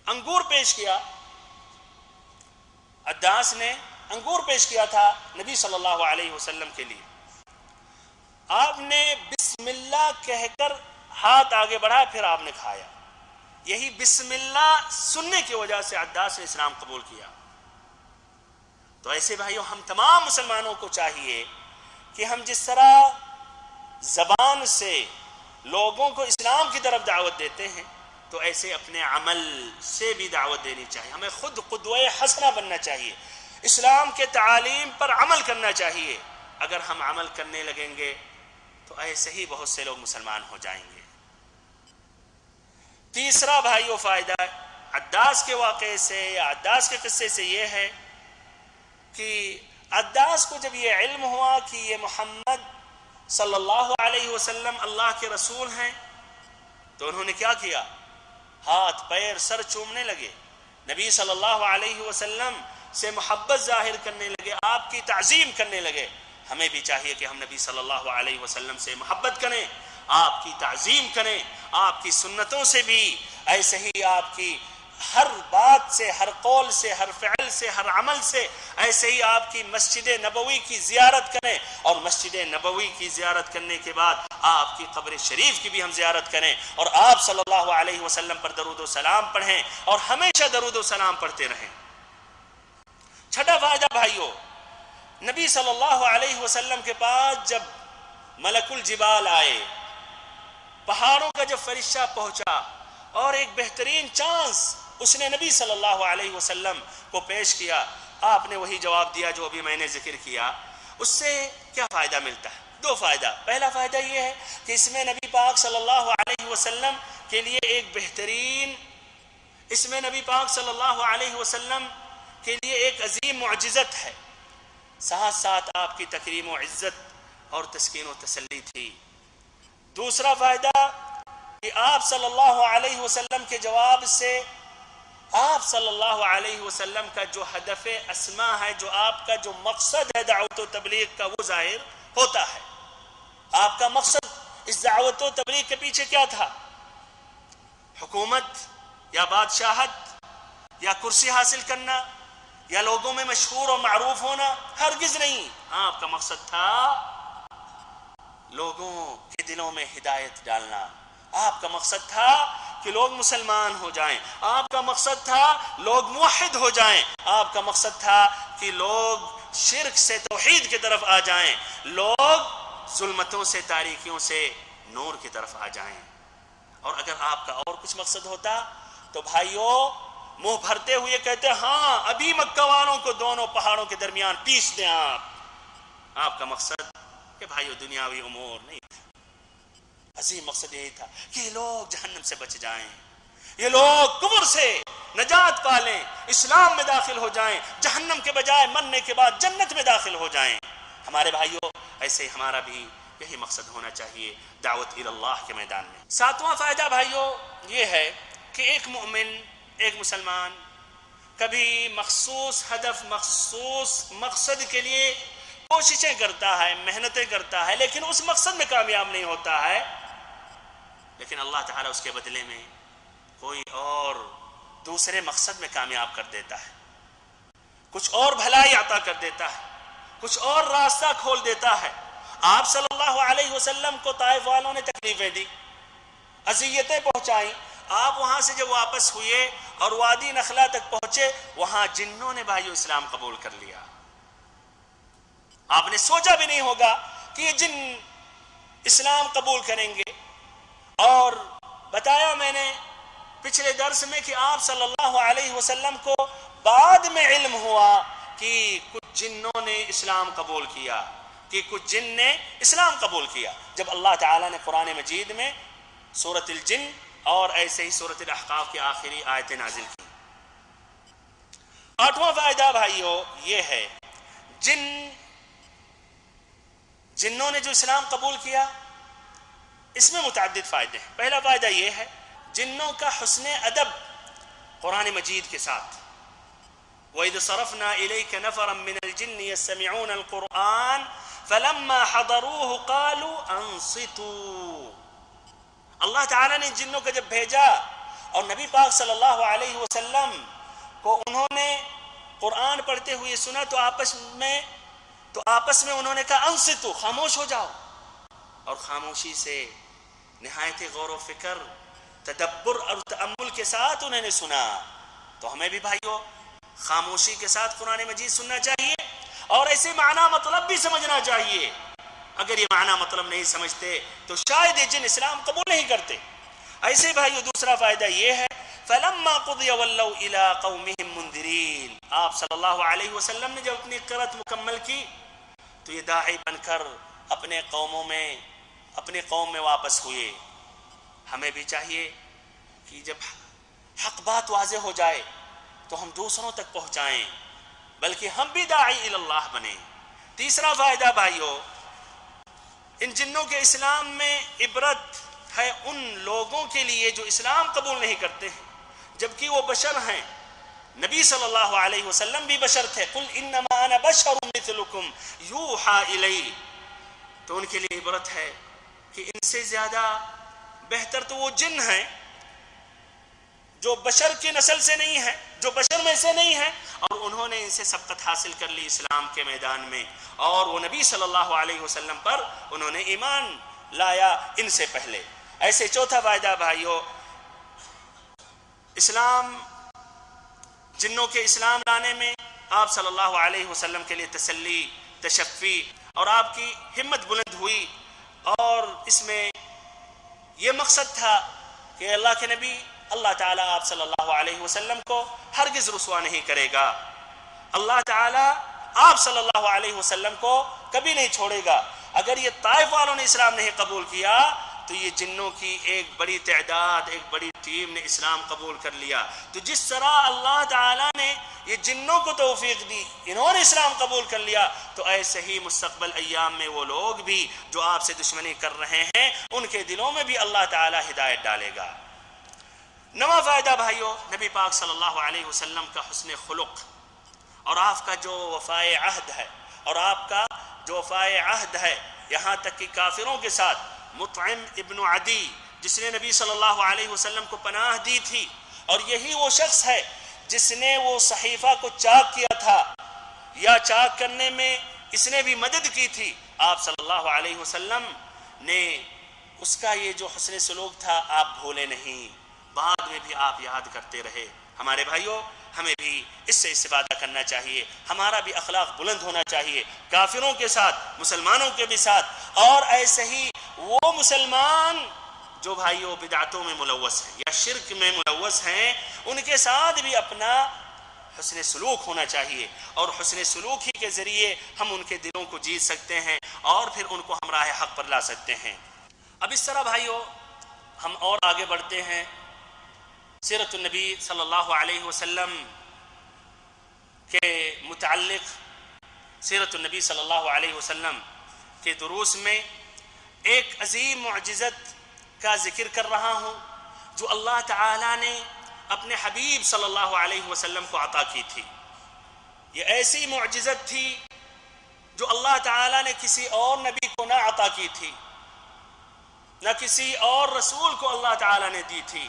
انگور پیش کیا، عداس نے انگور پیش کیا تھا نبی صلی اللہ علیہ وسلم کے لیے۔ آپ نے بسم اللہ کہہ کر ہاتھ آگے بڑھایا، پھر آپ نے کھایا۔ یہی بسم اللہ سننے کی وجہ سے عداس نے اسلام قبول کیا۔ تو ایسے بھائیوں، ہم تمام مسلمانوں کو چاہیے کہ ہم جس طرح زبان سے لوگوں کو اسلام کی طرف دعوت دیتے ہیں، تو ایسے اپنے عمل سے بھی دعوت دینی چاہیے۔ ہمیں خود قدوہ حسنہ بننا چاہیے، اسلام کے تعالیم پر عمل کرنا چاہیے۔ اگر ہم عمل کرنے لگیں گے تو ایسے ہی بہت سے لوگ مسلمان ہو جائیں گے۔ تیسرا بھائیو فائدہ عداس کے واقعے سے یا عداس کے قصے سے یہ ہے کہ عداس کو جب یہ علم ہوا کہ یہ محمد صلی اللہ علیہ وسلم اللہ کے رسول ہیں، تو انہوں نے کیا کیا؟ ہاتھ، پیر، سر چومنے لگے، نبی صلی اللہ علیہ وسلم سے محبت ظاہر کرنے لگے، آپ کی تعظیم کرنے لگے۔ ہمیں بھی چاہیے کہ ہم نبی صلی اللہ علیہ وسلم سے محبت کریں، آپ کی تعظیم کریں، آپ کی سنتوں سے بھی، ایسے ہی آپ کی ہر بات سے، ہر قول سے، ہر فعل سے، ہر عمل سے، ایسے ہی آپ کی مسجد نبوی کی زیارت کریں، اور مسجد نبوی کی زیارت کرنے کے بعد آپ کی قبر شریف کی بھی ہم زیارت کریں، اور آپ صلی اللہ علیہ وسلم پر درود و سلام پڑھیں، اور ہمیشہ درود و سلام پڑھتے رہیں۔ چھٹا فائدہ بھائیو، نبی صلی اللہ علیہ وسلم کے پاس جب ملک الجبال آئے، پہاڑوں کا جب فرشتہ پہنچا اور ایک بہترین چانس اس نے نبی صلی اللہ علیہ وسلم کو پیش کیا، آپ نے وہی جواب دیا جو ابھی میں نے ذکر کیا۔ اس سے کیا فائدہ ملتا ہے؟ دو فائدہ۔ پہلا فائدہ یہ ہے کہ اس میں نبی پاک صلی اللہ علیہ وسلم کے لیے ایک بہترین، اس میں نبی پاک صلی اللہ علیہ وسلم کے لیے ایک عظیم معجزت ہے، ساتھ ساتھ آپ کی تکریم و عزت اور تسکین و تسلی تھی۔ دوسرا فائدہ کہ آپ صلی اللہ علیہ وسلم کے جواب سے آپ صلی اللہ علیہ وسلم کا جو ہدف اسما ہے، جو آپ کا جو مقصد ہے دعوت و تبلیغ کا، وہ ظاہر ہوتا ہے۔ آپ کا مقصد اس دعوت و تبلیغ کے پیچھے کیا تھا؟ حکومت یا بادشاہت یا کرسی حاصل کرنا یا لوگوں میں مشہور اور معروف ہونا؟ ہرگز نہیں۔ آپ کا مقصد تھا لوگوں کے دلوں میں ہدایت ڈالنا۔ آپ کا مقصد تھا کہ لوگ مسلمان ہو جائیں۔ آپ کا مقصد تھا لوگ موحد ہو جائیں۔ آپ کا مقصد تھا کہ لوگ شرک سے توحید کی طرف آ جائیں، لوگ ظلمتوں سے تاریکیوں سے نور کی طرف آ جائیں۔ اور اگر آپ کا اور کچھ مقصد ہوتا تو بھائیوں منہ بھرتے ہوئے کہتے ہاں ابھی مکہ والوں کو دونوں پہاڑوں کے درمیان پیس دیں۔ آپ کا مقصد کہ بھائیوں دنیاوی امور نہیں تھا، عظیم مقصد یہی تھا کہ یہ لوگ جہنم سے بچ جائیں، یہ لوگ کفر سے نجات پالیں، اسلام میں داخل ہو جائیں، جہنم کے بجائے مرنے کے بعد جنت میں داخل ہو جائیں۔ ہمارے بھائیوں ایسے ہمارا بھی یہی مقصد ہونا چاہیے دعوت اللہ کے میدان میں۔ ساتواں فائدہ بھائیوں یہ ہے کہ ایک مومن، ایک مسلمان کبھی مخصوص ہدف، مخصوص مقصد کے لیے کوششیں کرتا ہے، محنتیں کرتا ہے، لیکن اس مقصد میں کامیاب نہیں ہوتا ہے، لیکن اللہ تعالیٰ اس کے بدلے میں کوئی اور دوسرے مقصد میں کامیاب کر دیتا ہے، کچھ اور بھلائی عطا کر دیتا ہے، کچھ اور راستہ کھول دیتا ہے۔ آپ صلی اللہ علیہ وسلم کو طائف والوں نے تکلیفیں دی، اذیتیں پہنچائیں۔ آپ وہاں سے جب واپس ہوئے اور وادی نخلا تک پہنچے، وہاں جنوں نے بھائیو اسلام قبول کر لیا۔ آپ نے سوچا بھی نہیں ہوگا کہ یہ جن اسلام قبول کریں گے۔ اور بتایا میں نے پچھلے درس میں کہ آپ صلی اللہ علیہ وسلم کو بعد میں علم ہوا کہ کچھ جنوں نے اسلام قبول کیا، کہ کچھ جن نے اسلام قبول کیا، جب اللہ تعالیٰ نے قرآن مجید میں سورۃ الجن اور ایسے ہی سورۃ الاحقاف کی آخری آیتیں نازل کی۔ آٹھواں فائدہ بھائیو یہ ہے، جنوں نے جو اسلام قبول کیا اس میں متعدد فائدے ہیں۔ پہلا فائدہ یہ ہے جنوں کا حسن ادب قرآن مجید کے ساتھ۔ وَإِذْ صَرَفْنَا إِلَيْكَ نَفَرًا مِّنَ الْجِنِّ يَسْتَمِعُونَ الْقُرْآنَ فَلَمَّا حَضَرُوهُ قَالُوا أَنصِتُوا۔ اللہ تعالیٰ نے جنوں کو جب بھیجا اور نبی پاک صلی اللہ علیہ وسلم کو انہوں نے قرآن پڑھتے ہوئے سنا تو آپس میں انہوں نے کہا انصتو، خاموش ہو جاؤ، اور خاموشی سے نہایت غور و فکر، تدبر اور تأمل کے ساتھ انہوں نے سنا۔ تو ہمیں بھی بھائیو خاموشی کے ساتھ قرآن مجید سننا چاہیے اور ایسے معنی مطلب بھی سمجھنا چاہیے۔ اگر یہ معنی مطلب نہیں سمجھتے تو شاید یہ جن اسلام قبول نہیں کرتے۔ ایسے بھائیو دوسرا فائدہ یہ ہے فَلَمَّا قُضِيَ وَلَّوْا إِلَىٰ قَوْمِهِمْ مُنذِرِينَ۔ آپ صلی اللہ علیہ وسلم نے جب اپنی قرأت مکمل کی تو یہ داعی بن کر اپنے قوم میں واپس ہوئے۔ ہمیں بھی چاہیے کہ جب حق بات واضح ہو جائے تو ہم دوسروں تک پہنچائیں، بلکہ ہم بھی داعی اللہ بنیں۔ تیسرا فائدہ بھائیو، ان جنوں کے اسلام میں عبرت ہے ان لوگوں کے لیے جو اسلام قبول نہیں کرتے ہیں، جبکہ وہ بشر ہیں۔ نبی صلی اللہ علیہ وسلم بھی بشر تھے، قُلْ إِنَّمَا أَنَا بَشَرٌ مِثْلُكُمْ يُوحَىٰ إِلَيَّ۔ تو ان کے لیے عبرت ہے کہ ان سے زیادہ بہتر تو وہ جن ہیں جو بشر کی نسل سے نہیں ہیں، جو بشر میں سے نہیں ہیں، اور انہوں نے ان سے سبقت حاصل کر لی اسلام کے میدان میں، اور وہ نبی صلی اللہ علیہ وسلم پر انہوں نے ایمان لایا ان سے پہلے۔ ایسے چوتھا فائدہ بھائیو، اسلام، جنوں کے اسلام لانے میں آپ صلی اللہ علیہ وسلم کے لیے تسلی، تشفی اور آپ کی ہمت بلند ہوئی، اور اس میں یہ مقصد تھا کہ اللہ کے نبی اللہ تعالیٰ آپ صلی اللہ علیہ وسلم کو ہرگز رسوا نہیں کرے گا۔ اللہ تعالیٰ آپ صلی اللہ علیہ وسلم کو کبھی نہیں چھوڑے گا۔ اگر یہ طائف والوں نے اسلام نہیں قبول کیا تو یہ جنوں کی ایک بڑی تعداد، ایک بڑی ٹیم نے اسلام قبول کر لیا. تو جس طرح اللہ تعالیٰ نے یہ جنوں کو توفیق دی، انہوں نے اسلام قبول کر لیا، تو ایسے ہی مستقبل ایام میں وہ لوگ بھی جو آپ سے دشمنی کر رہے ہیں ان کے دلوں میں بھی اللہ تعالیٰ ہدایت ڈالے گا. نواں فائدہ بھائیو، نبی پاک صلی اللہ علیہ وسلم کا حسن خلق اور آپ کا جو وفائے عہد ہے، اور آپ کا جو وفائے عہد ہے یہاں تک کہ کافروں کے ساتھ. مطعم ابن عدی جس نے نبی صلی اللہ علیہ وسلم کو پناہ دی تھی، اور یہی وہ شخص ہے جس نے وہ صحیفہ کو چاک کیا تھا، یا چاک کرنے میں اس نے بھی مدد کی تھی. آپ صلی اللہ علیہ وسلم نے اس کا یہ جو حسن سلوک تھا آپ بھولے نہیں، بعد میں بھی آپ یاد کرتے رہے. ہمارے بھائیوں، ہمیں بھی اس سے استفادہ کرنا چاہیے، ہمارا بھی اخلاق بلند ہونا چاہیے کافروں کے ساتھ، مسلمانوں کے بھی ساتھ. اور ایسے ہی وہ مسلمان جو بھائیوں بدعتوں میں ملوث ہیں یا شرک میں ملوث ہیں، ان کے ساتھ بھی اپنا حسن سلوک ہونا چاہیے، اور حسن سلوک ہی کے ذریعے ہم ان کے دلوں کو جیت سکتے ہیں اور پھر ان کو ہم راہ حق پر لا سکتے ہیں. اب اس طرح بھائیوں ہم اور آگے بڑھتے ہیں. سیرت النبی صلی اللہ علیہ وسلم کے متعلق سیرت النبی صلی اللہ علیہ وسلم کے دروس میں ایک عظیم معجزت کا ذکر کر رہا ہوں جو اللہ تعالیٰ نے اپنے حبیب صلی اللہ علیہ وسلم کو عطا کی تھی. یہ ایسی معجزت تھی جو اللہ تعالیٰ نے کسی اور نبی کو نہ عطا کی تھی، نہ کسی اور رسول کو اللہ تعالیٰ نے دی تھی.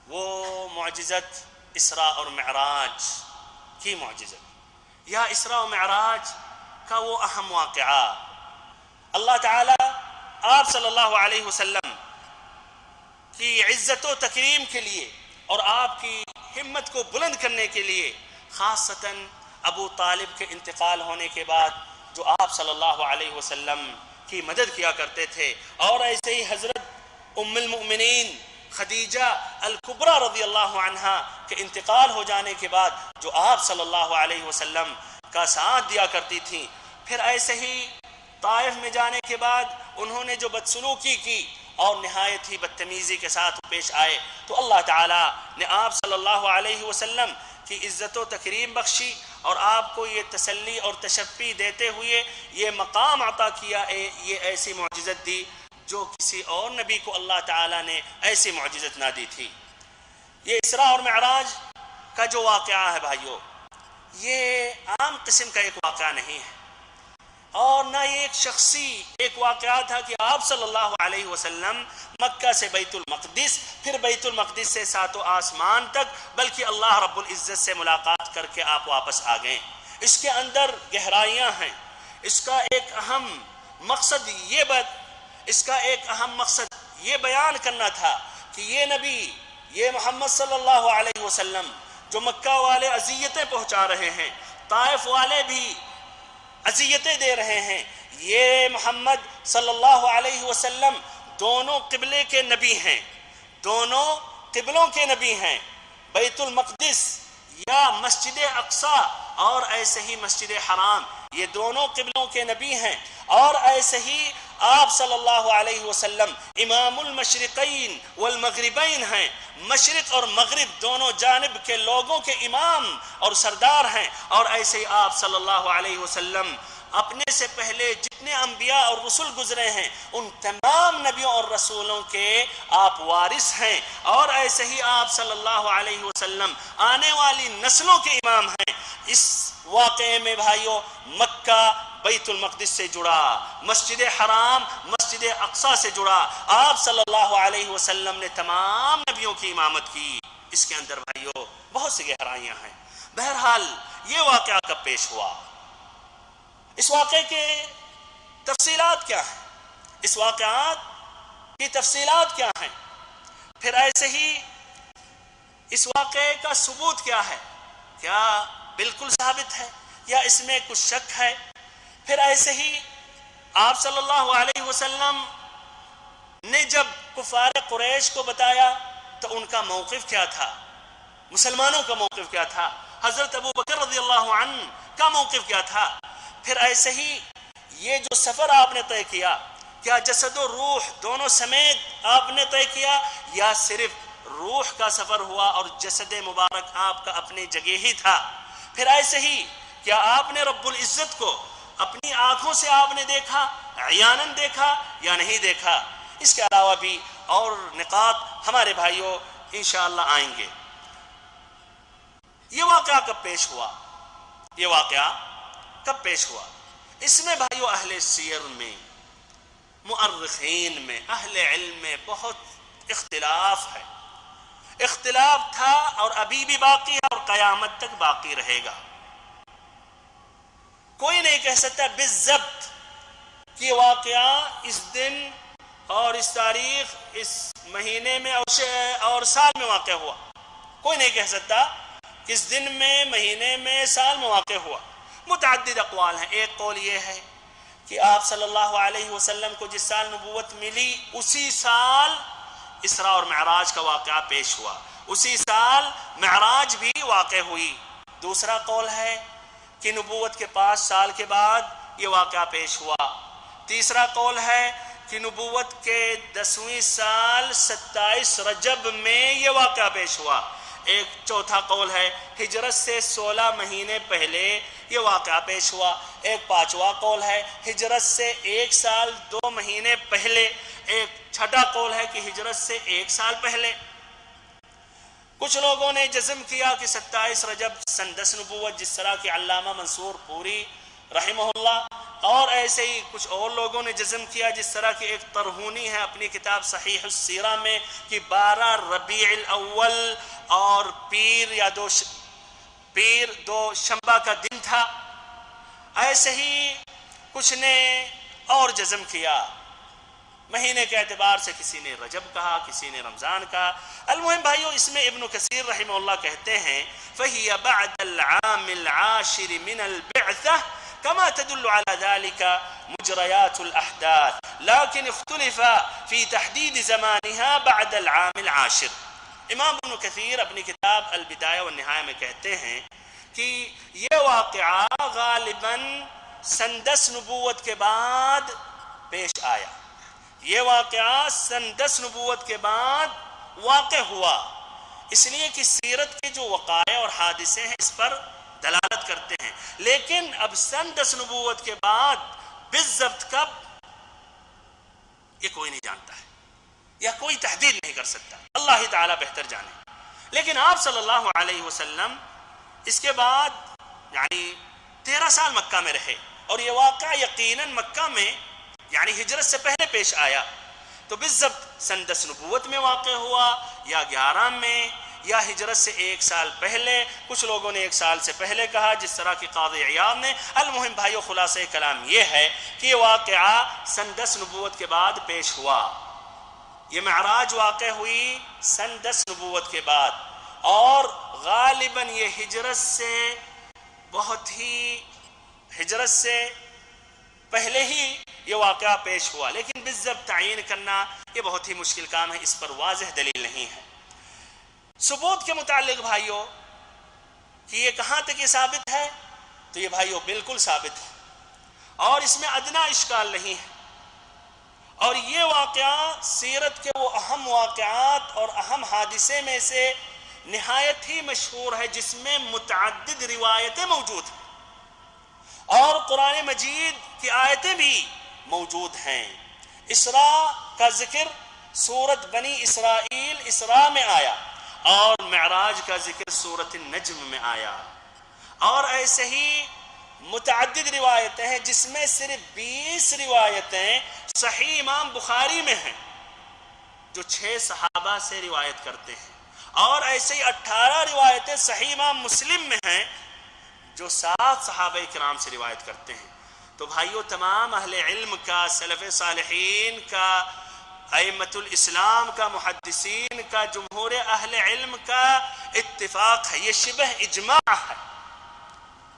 وہ معجزت اسراء اور معراج کی معجزت، یا اسراء و معراج کا وہ اہم واقعہ. اللہ تعالیٰ آپ صلی اللہ علیہ وسلم کی عزت و تکریم کے لیے اور آپ کی ہمت کو بلند کرنے کے لیے خاصتاً ابو طالب کے انتقال ہونے کے بعد جو آپ صلی اللہ علیہ وسلم کی مدد کیا کرتے تھے، اور ایسے ہی حضرت ام المؤمنین خدیجہ الکبریٰ رضی اللہ عنہا کے انتقال ہو جانے کے بعد جو آپ صلی اللہ علیہ وسلم کا ساتھ دیا کرتی تھیں. پھر ایسے ہی طائف میں جانے کے بعد انہوں نے جو بدسلوکی کی اور نہایت ہی بدتمیزی کے ساتھ پیش آئے، تو اللہ تعالیٰ نے آپ صلی اللہ علیہ وسلم کی عزت و تکریم بخشی اور آپ کو یہ تسلی اور تشفی دیتے ہوئے یہ مقام عطا کیا، یہ ایسی معجزت دی جو کسی اور نبی کو اللہ تعالیٰ نے ایسی معجزت نہ دی تھی. یہ اسراء اور معراج کا جو واقعہ ہے بھائیو، یہ عام قسم کا ایک واقعہ نہیں ہے، اور نہ یہ ایک شخصی ایک واقعہ تھا کہ آپ صلی اللہ علیہ وسلم مکہ سے بیت المقدس، پھر بیت المقدس سے ساتوں آسمان تک، بلکہ اللہ رب العزت سے ملاقات کر کے آپ واپس آ گئے. اس کے اندر گہرائیاں ہیں. اس کا ایک اہم مقصد یہ بیان کرنا تھا کہ یہ نبی، یہ محمد صلی اللہ علیہ وسلم جو مکہ والے اذیتیں پہنچا رہے ہیں، طائف والے بھی اذیتیں دے رہے ہیں، یہ محمد صلی اللہ علیہ وسلم دونوں قبلے کے نبی ہیں، دونوں قبلوں کے نبی ہیں. بیت المقدس یا مسجد اقصی اور ایسے ہی مسجد حرام، یہ دونوں قبلوں کے نبی ہیں. اور ایسے ہی آپ صلی اللہ علیہ وسلم امام المشرقین والمغربین ہیں، مشرق اور مغرب دونوں جانب کے لوگوں کے امام اور سردار ہیں. اور ایسے ہی آپ صلی اللہ علیہ وسلم اپنے سے پہلے جتنے انبیاء اور رسول گزرے ہیں ان تمام نبیوں اور رسولوں کے آپ وارث ہیں. اور ایسے ہی آپ صلی اللہ علیہ وسلم آنے والی نسلوں کے امام ہیں. اس واقعے میں بھائیوں مکہ بیت المقدس سے جڑا، مسجد حرام مسجد اقصی سے جڑا، آپ صلی اللہ علیہ وسلم نے تمام نبیوں کی امامت کی. اس کے اندر بھائیوں بہت سی گہرائیاں ہیں. بہرحال یہ واقعہ کب پیش ہوا، اس واقعے کے تفصیلات کیا ہیں، اس واقعات کی تفصیلات کیا ہیں، پھر ایسے ہی اس واقعے کا ثبوت کیا ہے، کیا بالکل ثابت ہے یا اس میں کچھ شک ہے. پھر ایسے ہی آپ صلی اللہ علیہ وسلم نے جب کفار قریش کو بتایا تو ان کا موقف کیا تھا، مسلمانوں کا موقف کیا تھا، حضرت ابو بکر رضی اللہ عنہ کا موقف کیا تھا. پھر ایسے ہی یہ جو سفر آپ نے طے کیا کیا جسد و روح دونوں سمیت آپ نے طے کیا یا صرف روح کا سفر ہوا اور جسد مبارک آپ کا اپنی جگہ ہی تھا؟ پھر ایسے ہی کیا آپ نے رب العزت کو اپنی آنکھوں سے آپ نے دیکھا، عیاناً دیکھا یا نہیں دیکھا؟ اس کے علاوہ بھی اور نقاط ہمارے بھائیوں انشاءاللہ آئیں گے۔ یہ واقعہ کب پیش ہوا؟ یہ واقعہ کب پیش ہوا؟ اس میں بھائیوں اہل سیر میں، مؤرخین میں، اہل علم میں بہت اختلاف ہے، اختلاف تھا اور ابھی بھی باقی ہے اور قیامت تک باقی رہے گا۔ کوئی نہیں کہہ سکتا بالضبط کہ واقعہ اس دن اور اس تاریخ، اس مہینے میں اور سال میں واقع ہوا۔ کوئی نہیں کہہ سکتا کس دن میں، مہینے میں، سال میں واقع ہوا۔ متعدد اقوال ہیں۔ ایک قول یہ ہے کہ آپ صلی اللہ علیہ وسلم کو جس سال نبوت ملی اسی سال اسراء اور معراج کا واقعہ پیش ہوا، اسی سال معراج بھی واقع ہوئی۔ دوسرا قول ہے کہ نبوت کے 5 سال کے بعد یہ واقعہ پیش ہوا۔ تیسرا قول ہے کہ نبوت کے 10ویں سال 27 رجب میں یہ واقعہ پیش ہوا۔ ایک چوتھا قول ہے ہجرت سے 16 مہینے پہلے یہ واقعہ پیش ہوا۔ ایک پانچواں قول ہے ہجرت سے 1 سال 2 مہینے پہلے۔ ایک چھٹا قول ہے کہ ہجرت سے 1 سال پہلے۔ کچھ لوگوں نے جزم کیا کہ 27 رجب سن 10 نبوت، جس طرح کہ علامہ منصور پوری رحمہ اللہ، اور ایسے ہی کچھ اور لوگوں نے جزم کیا جس طرح کہ ایک ترہونی ہے اپنی کتاب صحیح السیرہ میں کہ 12 ربیع الاول اور پیر دو شنبہ کا دن تھا۔ ایسے ہی کچھ نے اور جزم کیا، مہینے کے اعتبار سے کسی نے رجب کہا، کسی نے رمضان کہا۔ المہم بھائیوں اس میں ابن کثیر رحمہ اللہ کہتے ہیں فَهِيَ بَعْدَ الْعَامِ الْعَاشِرِ مِنَ الْبِعْثَةِ كما تدل على ذلك مجريات الأحداث لكن اختلف في تحديد زمانها بعد العام العاشر۔ امام ابن کثیر اپنی کتاب البدایہ والنہایہ میں کہتے ہیں کہ یہ واقعہ غالباً سن 10 نبوت کے بعد پیش آیا۔ یہ واقعہ سن 10 نبوت کے بعد واقع ہوا، اس لیے کہ سیرت کے جو وقائع اور حادثے ہیں اس پر دلالت کرتے ہیں۔ لیکن اب سن 10 نبوت کے بعد بالضبط کب، یہ کوئی نہیں جانتا ہے یا کوئی تحدید نہیں کر سکتا، اللہ ہی تعالی بہتر جانے۔ لیکن آپ صلی اللہ علیہ وسلم اس کے بعد یعنی 13 سال مکہ میں رہے اور یہ واقعہ یقیناً مکہ میں یعنی ہجرت سے پہلے پیش آیا، تو بالضبط سن 10 نبوت میں واقع ہوا یا 11 میں یا ہجرت سے 1 سال پہلے۔ کچھ لوگوں نے 1 سال سے پہلے کہا جس طرح کی قاضی عیاض نے۔ المہم بھائیو خلاصہ کلام یہ ہے کہ یہ واقعہ سن 10 نبوت کے بعد پیش ہوا۔ یہ معراج واقع ہوئی سن 10 نبوت کے بعد اور غالباً یہ ہجرت سے پہلے ہی یہ واقعہ پیش ہوا، لیکن بالضبط تعین کرنا یہ بہت ہی مشکل کام ہے، اس پر واضح دلیل نہیں ہے۔ ثبوت کے متعلق بھائیوں کہ یہ کہاں تک یہ ثابت ہے، تو یہ بھائیوں بالکل ثابت ہے اور اس میں ادنا اشکال نہیں ہے۔ اور یہ واقعہ سیرت کے وہ اہم واقعات اور اہم حادثے میں سے نہایت ہی مشہور ہے جس میں متعدد روایتیں موجود ہیں اور قرآن مجید کی آیتیں بھی موجود ہیں۔ اسراء کا ذکر سورت بنی اسرائیل اسراء میں آیا اور معراج کا ذکر سورت النجم میں آیا، اور ایسے ہی متعدد روایتیں ہیں جس میں صرف 20 روایتیں صحیح امام بخاری میں ہیں جو 6 صحابہ سے روایت کرتے ہیں، اور ایسے ہی 18 روایتیں صحیح امام مسلم میں ہیں جو 7 صحابہ کرام سے روایت کرتے ہیں۔ تو بھائیو تمام اہل علم کا، سلف صالحین کا، ائمۃ الاسلام کا، محدثین کا، جمہور اہل علم کا اتفاق ہے، یہ شبہ اجماع ہے،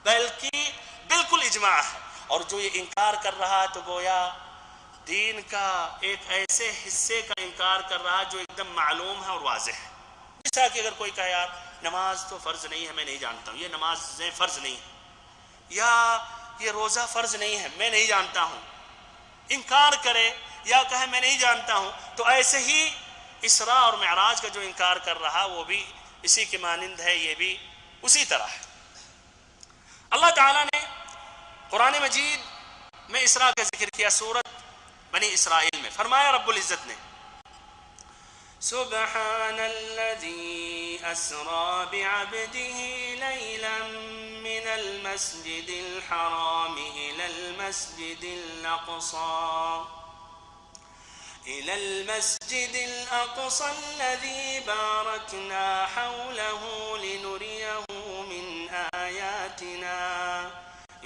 بلکہ بالکل اجماع ہے۔ اور جو یہ انکار کر رہا ہے تو گویا دین کا ایک ایسے حصے کا انکار کر رہا ہے جو ایک دم معلوم ہے اور واضح ہے۔ جس طرح کہ اگر کوئی کہے یار نماز تو فرض نہیں ہے، میں نہیں جانتا ہوں، یہ نمازیں فرض نہیں ہے، یا یہ روزہ فرض نہیں ہے، میں نہیں جانتا ہوں، انکار کرے یا کہے میں نہیں جانتا ہوں، تو ایسے ہی اسراء اور معراج کا جو انکار کر رہا وہ بھی اسی کے مانند ہے، یہ بھی اسی طرح ہے۔ اللہ تعالیٰ نے قرآن مجید میں اسراء کا ذکر کیا، سورت بنی اسرائیل میں فرمایا رب العزت نے سبحان الذي أسرى بعبده ليلا من المسجد الحرام إلى المسجد الأقصى الذي باركنا حوله لنريه من آياتنا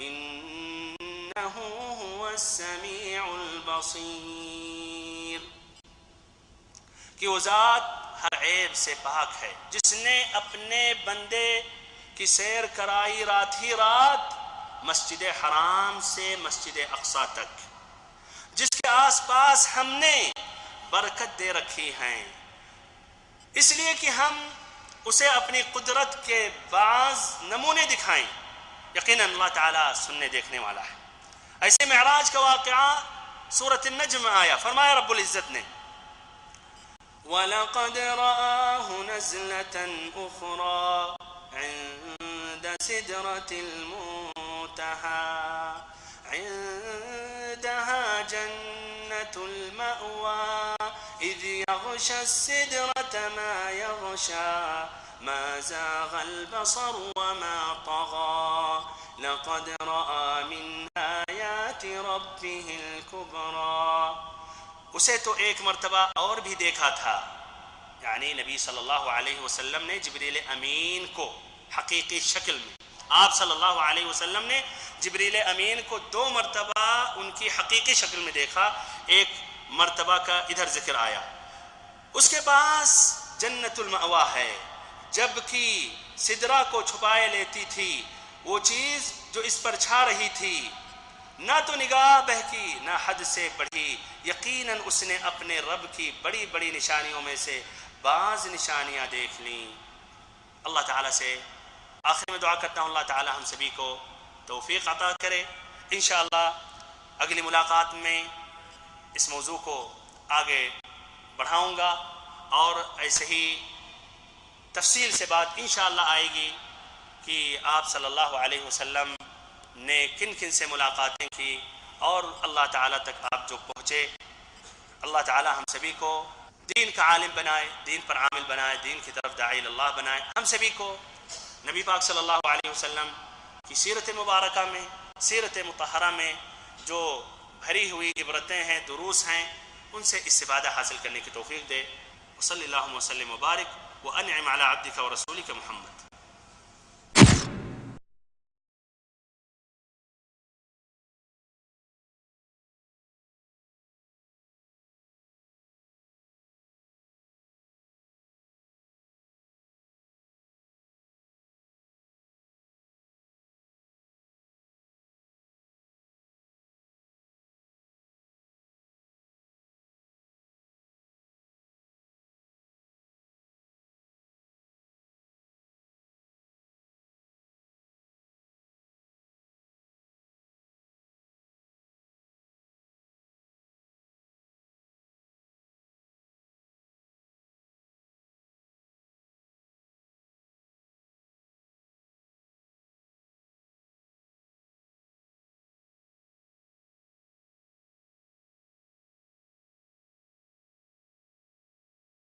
إنه هو السميع البصير، کہ وہ ذات ہر عیب سے پاک ہے جس نے اپنے بندے کی سیر کرائی رات ہی رات مسجد حرام سے مسجد اقصی تک، جس کے آس پاس ہم نے برکت دے رکھی ہیں، اس لیے کہ ہم اسے اپنی قدرت کے بعض نمونے دکھائیں۔ یقیناً اللہ تعالیٰ سننے دیکھنے والا ہے۔ ایسے معراج کا واقعہ سورۃ النجم میں آیا، فرمایا رب العزت نے وَلَقَدْ رَآهُ نَزْلَةً أُخْرَى عِندَ سِدْرَةِ الْمُنتَهَى عِندَهَا جَنَّةُ الْمَأْوَى إِذْ يَغْشَى السِّدْرَةَ مَا يَغْشَى مَا زَاغَ الْبَصَرُ وَمَا طَغَى لَقَدْ رَأَى مِنْ آيَاتِ رَبِّهِ الْكُبْرَى۔ اسے تو ایک مرتبہ اور بھی دیکھا تھا، یعنی نبی صلی اللہ علیہ وسلم نے جبریل امین کو حقیقی شکل میں، آپ صلی اللہ علیہ وسلم نے جبریل امین کو 2 مرتبہ ان کی حقیقی شکل میں دیکھا، ایک مرتبہ کا ادھر ذکر آیا۔ اس کے پاس جنت المأوا ہے، جبکہ سدرہ کو چھپائے لیتی تھی وہ چیز جو اس پر چھا رہی تھی، نہ تو نگاہ بہکی نہ حد سے بڑھی، یقیناً اس نے اپنے رب کی بڑی بڑی نشانیوں میں سے بعض نشانیاں دیکھ لیں۔ اللہ تعالیٰ سے آخر میں دعا کرتا ہوں اللہ تعالیٰ ہم سبھی کو توفیق عطا کرے۔ انشاءاللہ اگلی ملاقات میں اس موضوع کو آگے بڑھاؤں گا اور ایسے ہی تفصیل سے بات انشاءاللہ آئے گی کہ آپ صلی اللہ علیہ وسلم نے کن کن سے ملاقاتیں کی اور اللہ تعالیٰ تک آپ جو پہنچے۔ اللہ تعالیٰ ہم سبھی کو دین کا عالم بنائے، دین پر عامل بنائے، دین کی طرف داعی اللہ بنائے۔ ہم سبھی کو نبی پاک صلی اللہ علیہ وسلم کی سیرت مبارکہ میں، سیرت مطہرہ میں جو بھری ہوئی عبرتیں ہیں، دروس ہیں، ان سے استفادہ حاصل کرنے کی توفیق دے۔ وصلی اللہ وسلم وبارک وانعم علی عبدک ورسولک محمد۔